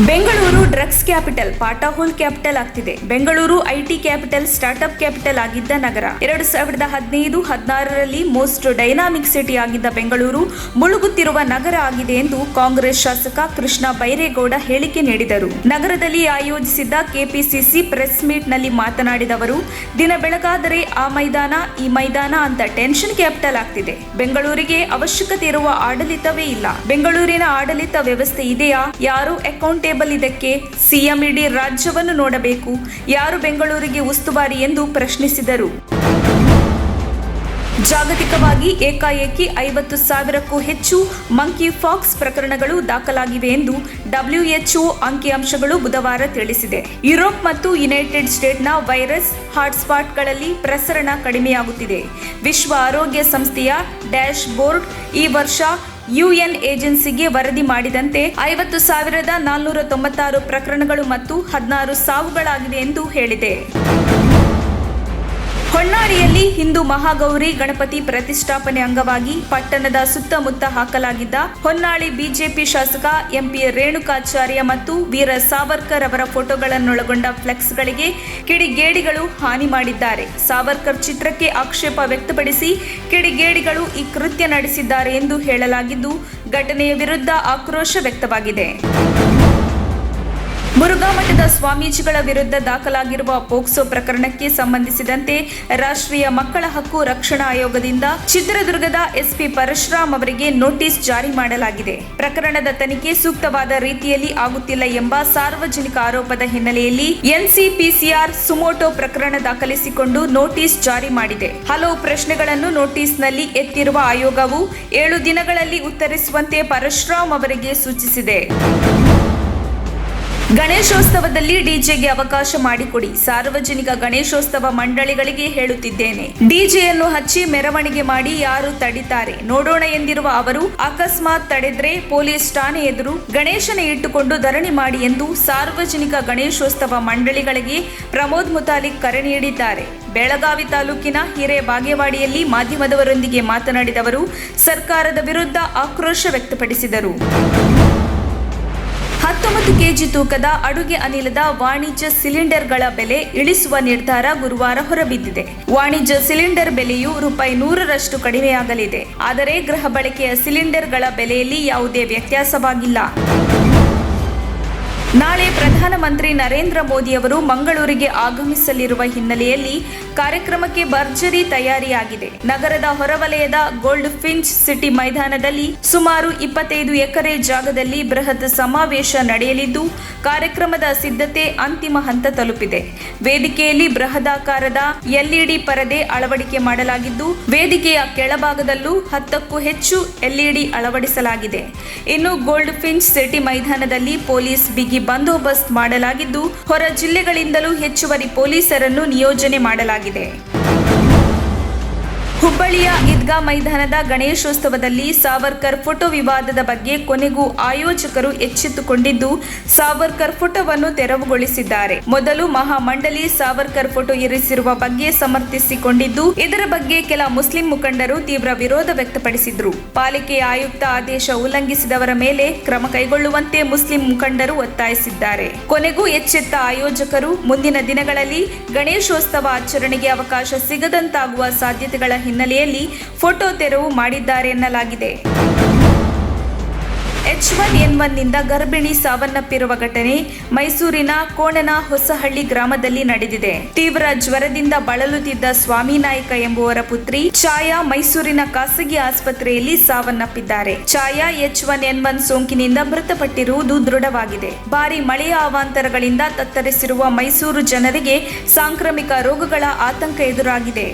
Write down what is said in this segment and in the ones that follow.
Bengaluru drugs capital, ಪಾಟಹೋಲ್ capital ಆಗ್ತಿದೆ. Bengaluru IT capital, startup capital ಆಗಿದ್ದ ನಗರ. 2015-16ರಲ್ಲಿ most dynamic city ಆಗಿದ್ದ ಬೆಂಗಳೂರು ಮುಳುಗುತ್ತಿರುವ ನಗರ ಆಗಿದೆ ಎಂದು ಕಾಂಗ್ರೆಸ್ ಶಾಸಕ ಕೃಷ್ಣ ಬೈರೇಗೌಡ ಹೇಳಿಕೆ ನೀಡಿದರು. ನಗರದಲ್ಲಿ ಆಯೋಜಿಸಿದ್ದ ಕೆಪಿಸಿಸಿ ಪ್ರೆಸ್ ಮೀಟ್ ನಲ್ಲಿ ಮಾತನಾಡಿದ ಅವರು, ದಿನ ಬೆಳಗಾದರೆ ಆ ಮೈದಾನ ಈ ಮೈದಾನ ಅಂತ ಟೆನ್ಷನ್ ಕ್ಯಾಪಿಟಲ್ ಆಗ್ತಿದೆ. ಬೆಂಗಳೂರಿಗೆ ಅವಶ್ಯಕತೆ ಇರುವ ಆಡಳಿತವೇ ಇಲ್ಲ. ಬೆಂಗಳೂರಿನ ಆಡಳಿತ ವ್ಯವಸ್ಥೆ ಇದೆಯಾ? ಯಾರು ಅಕೌಂಟೇಬಲ್ ಇದಕ್ಕೆ? ಸಿಎಂ ಇಡೀ ರಾಜ್ಯವನ್ನು ನೋಡಬೇಕು. ಯಾರು ಬೆಂಗಳೂರಿಗೆ ಉಸ್ತುವಾರಿ ಎಂದು ಪ್ರಶ್ನಿಸಿದರು. ಜಾಗತಿಕವಾಗಿ ಏಕಾಏಕಿ 50,000ಕ್ಕೂ ಹೆಚ್ಚು ಮಂಕಿ ಪಾಕ್ಸ್ ಪ್ರಕರಣಗಳು ದಾಖಲಾಗಿವೆ ಎಂದು WHO ಅಂಕಿಅಂಶಗಳು ಬುಧವಾರ ತಿಳಿಸಿದೆ. ಯುರೋಪ್ ಮತ್ತು ಯುನೈಟೆಡ್ ಸ್ಟೇಟ್ಸ್ನ ವೈರಸ್ ಹಾಟ್ಸ್ಪಾಟ್ಗಳಲ್ಲಿ ಪ್ರಸರಣ ಕಡಿಮೆಯಾಗುತ್ತಿದೆ. ವಿಶ್ವ ಆರೋಗ್ಯ ಸಂಸ್ಥೆಯ ಡ್ಯಾಶ್ ಬೋರ್ಡ್ ಈ ವರ್ಷ UN ಏಜೆನ್ಸಿಗೆ ವರದಿ ಮಾಡಿದಂತೆ 50,496 ಪ್ರಕರಣಗಳು ಮತ್ತು 16 ಸಾವುಗಳಾಗಿವೆ ಎಂದು ಹೇಳಿದೆ. ಹೊನ್ನಾಳಿಯಲ್ಲಿ ಹಿಂದೂ ಮಹಾಗೌರಿ ಗಣಪತಿ ಪ್ರತಿಷ್ಠಾಪನೆ ಅಂಗವಾಗಿ ಪಟ್ಟಣದ ಸುತ್ತಮುತ್ತ ಹಾಕಲಾಗಿದ್ದ ಹೊನ್ನಾಳಿ ಬಿಜೆಪಿ ಶಾಸಕ MP ರೇಣುಕಾಚಾರ್ಯ ಮತ್ತು ವೀರ ಸಾವರ್ಕರ್ ಅವರ ಫೋಟೋಗಳನ್ನೊಳಗೊಂಡ ಫ್ಲೆಕ್ಸ್ಗಳಿಗೆ ಕಿಡಿಗೇಡಿಗಳು ಹಾನಿ ಮಾಡಿದ್ದಾರೆ. ಸಾವರ್ಕರ್ ಚಿತ್ರಕ್ಕೆ ಆಕ್ಷೇಪ ವ್ಯಕ್ತಪಡಿಸಿ ಕಿಡಿಗೇಡಿಗಳು ಈ ಕೃತ್ಯ ನಡೆಸಿದ್ದಾರೆ ಎಂದು ಹೇಳಲಾಗಿದ್ದು, ಘಟನೆಯ ವಿರುದ್ಧ ಆಕ್ರೋಶ ವ್ಯಕ್ತವಾಗಿದೆ. ಮುರುಘಾ ಮಠದ ಸ್ವಾಮೀಜಿಗಳ ವಿರುದ್ಧ ದಾಖಲಾಗಿರುವ ಪೋಕ್ಸೋ ಪ್ರಕರಣಕ್ಕೆ ಸಂಬಂಧಿಸಿದಂತೆ ರಾಷ್ಟ್ರೀಯ ಮಕ್ಕಳ ಹಕ್ಕು ರಕ್ಷಣಾ ಆಯೋಗದಿಂದ ಚಿತ್ರದುರ್ಗದ SP ಪರಶುರಾಮ್ ಅವರಿಗೆ ನೋಟಿಸ್ ಜಾರಿ ಮಾಡಲಾಗಿದೆ. ಪ್ರಕರಣದ ತನಿಖೆ ಸೂಕ್ತವಾದ ರೀತಿಯಲ್ಲಿ ಆಗುತ್ತಿಲ್ಲ ಎಂಬ ಸಾರ್ವಜನಿಕ ಆರೋಪದ ಹಿನ್ನೆಲೆಯಲ್ಲಿ NCPCR ಸುಮೋಟೋ ಪ್ರಕರಣ ದಾಖಲಿಸಿಕೊಂಡು ನೋಟಿಸ್ ಜಾರಿ ಮಾಡಿದೆ. ಹಲವು ಪ್ರಶ್ನೆಗಳನ್ನು ನೋಟಿಸ್ನಲ್ಲಿ ಎತ್ತಿರುವ ಆಯೋಗವು 7 ದಿನಗಳಲ್ಲಿ ಉತ್ತರಿಸುವಂತೆ ಪರಶುರಾಮ್ ಅವರಿಗೆ ಸೂಚಿಸಿದೆ. ಗಣೇಶೋತ್ಸವದಲ್ಲಿ ಡಿಜೆಗೆ ಅವಕಾಶ ಮಾಡಿಕೊಡಿ. ಸಾರ್ವಜನಿಕ ಗಣೇಶೋತ್ಸವ ಮಂಡಳಿಗಳಿಗೆ ಹೇಳುತ್ತಿದ್ದೇನೆ. ಡಿಜೆಯನ್ನು ಹಚ್ಚಿ ಮೆರವಣಿಗೆ ಮಾಡಿ ಯಾರು ತಡಿತಾರೆ ನೋಡೋಣ ಎಂದಿರುವ ಅವರು, ಅಕಸ್ಮಾತ್ ತಡೆದ್ರೆ ಪೊಲೀಸ್ ಠಾಣೆ ಎದುರು ಗಣೇಶನ ಇಟ್ಟುಕೊಂಡು ಧರಣಿ ಮಾಡಿ ಎಂದು ಸಾರ್ವಜನಿಕ ಗಣೇಶೋತ್ಸವ ಮಂಡಳಿಗಳಿಗೆ ಪ್ರಮೋದ್ ಮುತಾಲಿಕ್ ಕರೆ ನೀಡಿದ್ದಾರೆ. ಬೆಳಗಾವಿ ತಾಲೂಕಿನ ಹಿರೇಬಾಗೇವಾಡಿಯಲ್ಲಿ ಮಾಧ್ಯಮದವರೊಂದಿಗೆ ಮಾತನಾಡಿದ ಅವರು, ಸರ್ಕಾರದ ವಿರುದ್ಧ ಆಕ್ರೋಶ ವ್ಯಕ್ತಪಡಿಸಿದರು. 19 kg ತೂಕದ ಅಡುಗೆ ಅನಿಲದ ವಾಣಿಜ್ಯ ಸಿಲಿಂಡರ್ಗಳ ಬೆಲೆ ಇಳಿಸುವ ನಿರ್ಧಾರ ಗುರುವಾರ ಹೊರಬಿದ್ದಿದೆ. ವಾಣಿಜ್ಯ ಸಿಲಿಂಡರ್ ಬೆಲೆಯು ₹100ರಷ್ಟು ಕಡಿಮೆಯಾಗಲಿದೆ. ಆದರೆ ಗೃಹ ಬಳಕೆಯ ಸಿಲಿಂಡರ್ಗಳ ಬೆಲೆಯಲ್ಲಿ ಯಾವುದೇ ವ್ಯತ್ಯಾಸವಾಗಿಲ್ಲ. ನಾಳೆ ಪ್ರಧಾನಮಂತ್ರಿ ನರೇಂದ್ರ ಮೋದಿ ಅವರು ಮಂಗಳೂರಿಗೆ ಆಗಮಿಸಲಿರುವ ಹಿನ್ನೆಲೆಯಲ್ಲಿ ಕಾರ್ಯಕ್ರಮಕ್ಕೆ ಭರ್ಜರಿ ತಯಾರಿಯಾಗಿದೆ. ನಗರದ ಹೊರವಲಯದ ಗೋಲ್ಡ್ ಫಿಂಚ್ ಸಿಟಿ ಮೈದಾನದಲ್ಲಿ ಸುಮಾರು 25 ಎಕರೆ ಜಾಗದಲ್ಲಿ ಬೃಹತ್ ಸಮಾವೇಶ ನಡೆಯಲಿದ್ದು, ಕಾರ್ಯಕ್ರಮದ ಸಿದ್ಧತೆ ಅಂತಿಮ ಹಂತ ತಲುಪಿದೆ. ವೇದಿಕೆಯಲ್ಲಿ ಬೃಹದಾಕಾರದ LED ಪರದೆ ಅಳವಡಿಕೆ ಮಾಡಲಾಗಿದ್ದು, ವೇದಿಕೆಯ ಕೆಳಭಾಗದಲ್ಲೂ 10ಕ್ಕೂ ಹೆಚ್ಚು LED ಅಳವಡಿಸಲಾಗಿದೆ. ಇನ್ನು ಗೋಲ್ಡ್ ಫಿಂಚ್ ಸಿಟಿ ಮೈದಾನದಲ್ಲಿ ಪೊಲೀಸ್ ಬಿಗಿ ಬಂದೋಬಸ್ತ್ ಮಾಡಲಾಗಿದ್ದು, ಹೊರ ಜಿಲ್ಲೆಗಳಿಂದಲೂ ಹೆಚ್ಚುವರಿ ಪೊಲೀಸರನ್ನು ನಿಯೋಜನೆ ಮಾಡಲಾಗಿದೆ. ಹುಬ್ಬಳ್ಳಿಯ ಈದ್ಗಾ ಮೈದಾನದ ಗಣೇಶೋತ್ಸವದಲ್ಲಿ ಸಾವರ್ಕರ್ ಫೋಟೋ ವಿವಾದದ ಬಗ್ಗೆ ಕೊನೆಗೂ ಆಯೋಜಕರು ಎಚ್ಚೆತ್ತುಕೊಂಡಿದ್ದು, ಸಾವರ್ಕರ್ ಫೋಟೋವನ್ನು ತೆರವುಗೊಳಿಸಿದ್ದಾರೆ. ಮೊದಲು ಮಹಾಮಂಡಲಿ ಸಾವರ್ಕರ್ ಫೋಟೋ ಇರಿಸಿರುವ ಬಗ್ಗೆ ಸಮರ್ಥಿಸಿಕೊಂಡಿದ್ದು, ಇದರ ಬಗ್ಗೆ ಕೆಲ ಮುಸ್ಲಿಂ ಮುಖಂಡರು ತೀವ್ರ ವಿರೋಧ ವ್ಯಕ್ತಪಡಿಸಿದ್ರು. ಪಾಲಿಕೆಯ ಆಯುಕ್ತ ಆದೇಶ ಉಲ್ಲಂಘಿಸಿದವರ ಮೇಲೆ ಕ್ರಮ ಕೈಗೊಳ್ಳುವಂತೆ ಮುಸ್ಲಿಂ ಮುಖಂಡರು ಒತ್ತಾಯಿಸಿದ್ದಾರೆ. ಕೊನೆಗೂ ಎಚ್ಚೆತ್ತ ಆಯೋಜಕರು ಮುಂದಿನ ದಿನಗಳಲ್ಲಿ ಗಣೇಶೋತ್ಸವ ಆಚರಣೆಗೆ ಅವಕಾಶ ಸಿಗದಂತಾಗುವ ಸಾಧ್ಯತೆಗಳ ಹಿನ್ನೆಲೆಯಲ್ಲಿ ಫೋಟೋ ತೆರವು ಮಾಡಿದ್ದಾರೆ ಎನ್ನಲಾಗಿದೆ. H1N1 ನಿಂದ ಗರ್ಭಿಣಿ ಸಾವನ್ನಪ್ಪಿರುವ ಘಟನೆ ಮೈಸೂರಿನ ಕೋಣನ ಹೊಸಹಳ್ಳಿ ಗ್ರಾಮದಲ್ಲಿ ನಡೆದಿದೆ. ತೀವ್ರ ಜ್ವರದಿಂದ ಬಳಲುತ್ತಿದ್ದ ಸ್ವಾಮಿನಾಯ್ಕ ಎಂಬುವರ ಪುತ್ರಿ ಛಾಯಾ ಮೈಸೂರಿನ ಖಾಸಗಿ ಆಸ್ಪತ್ರೆಯಲ್ಲಿ ಸಾವನ್ನಪ್ಪಿದ್ದಾರೆ. ಛಾಯಾ H1N1 ಸೋಂಕಿನಿಂದ ಮೃತಪಟ್ಟಿರುವುದು ದೃಢವಾಗಿದೆ. ಭಾರಿ ಮಳೆಯ ಅವಾಂತರಗಳಿಂದ ತತ್ತರಿಸಿರುವ ಮೈಸೂರು ಜನರಿಗೆ ಸಾಂಕ್ರಾಮಿಕ ರೋಗಗಳ ಆತಂಕ ಎದುರಾಗಿದೆ.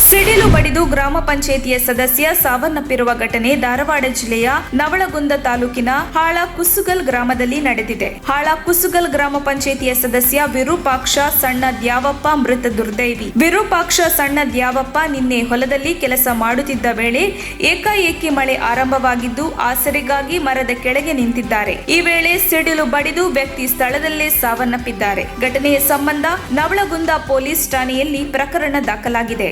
ಸಿಡಿಲು ಬಡಿದು ಗ್ರಾಮ ಪಂಚಾಯಿತಿಯ ಸದಸ್ಯ ಸಾವನ್ನಪ್ಪಿರುವ ಘಟನೆ ಧಾರವಾಡ ಜಿಲ್ಲೆಯ ನವಳಗುಂದ ತಾಲೂಕಿನ ಹಾಳ ಕುಸುಗಲ್ ಗ್ರಾಮದಲ್ಲಿ ನಡೆದಿದೆ. ಹಾಳ ಕುಸುಗಲ್ ಗ್ರಾಮ ಪಂಚಾಯಿತಿಯ ಸದಸ್ಯ ವಿರೂಪಾಕ್ಷ ಸಣ್ಣ ದ್ಯಾವಪ್ಪ ಮೃತ ದುರ್ದೈವಿ. ವಿರೂಪಾಕ್ಷ ಸಣ್ಣ ದ್ಯಾವಪ್ಪ ನಿನ್ನೆ ಹೊಲದಲ್ಲಿ ಕೆಲಸ ಮಾಡುತ್ತಿದ್ದ ವೇಳೆ ಏಕಾಏಕಿ ಮಳೆ ಆರಂಭವಾಗಿದ್ದು, ಆಸರೆಗಾಗಿ ಮರದ ಕೆಳಗೆ ನಿಂತಿದ್ದಾರೆ. ಈ ವೇಳೆ ಸಿಡಿಲು ಬಡಿದು ವ್ಯಕ್ತಿ ಸ್ಥಳದಲ್ಲೇ ಸಾವನ್ನಪ್ಪಿದ್ದಾರೆ. ಘಟನೆಯ ಸಂಬಂಧ ನವಳಗುಂದ ಪೊಲೀಸ್ ಠಾಣೆಯಲ್ಲಿ ಪ್ರಕರಣ ದಾಖಲಾಗಿದೆ.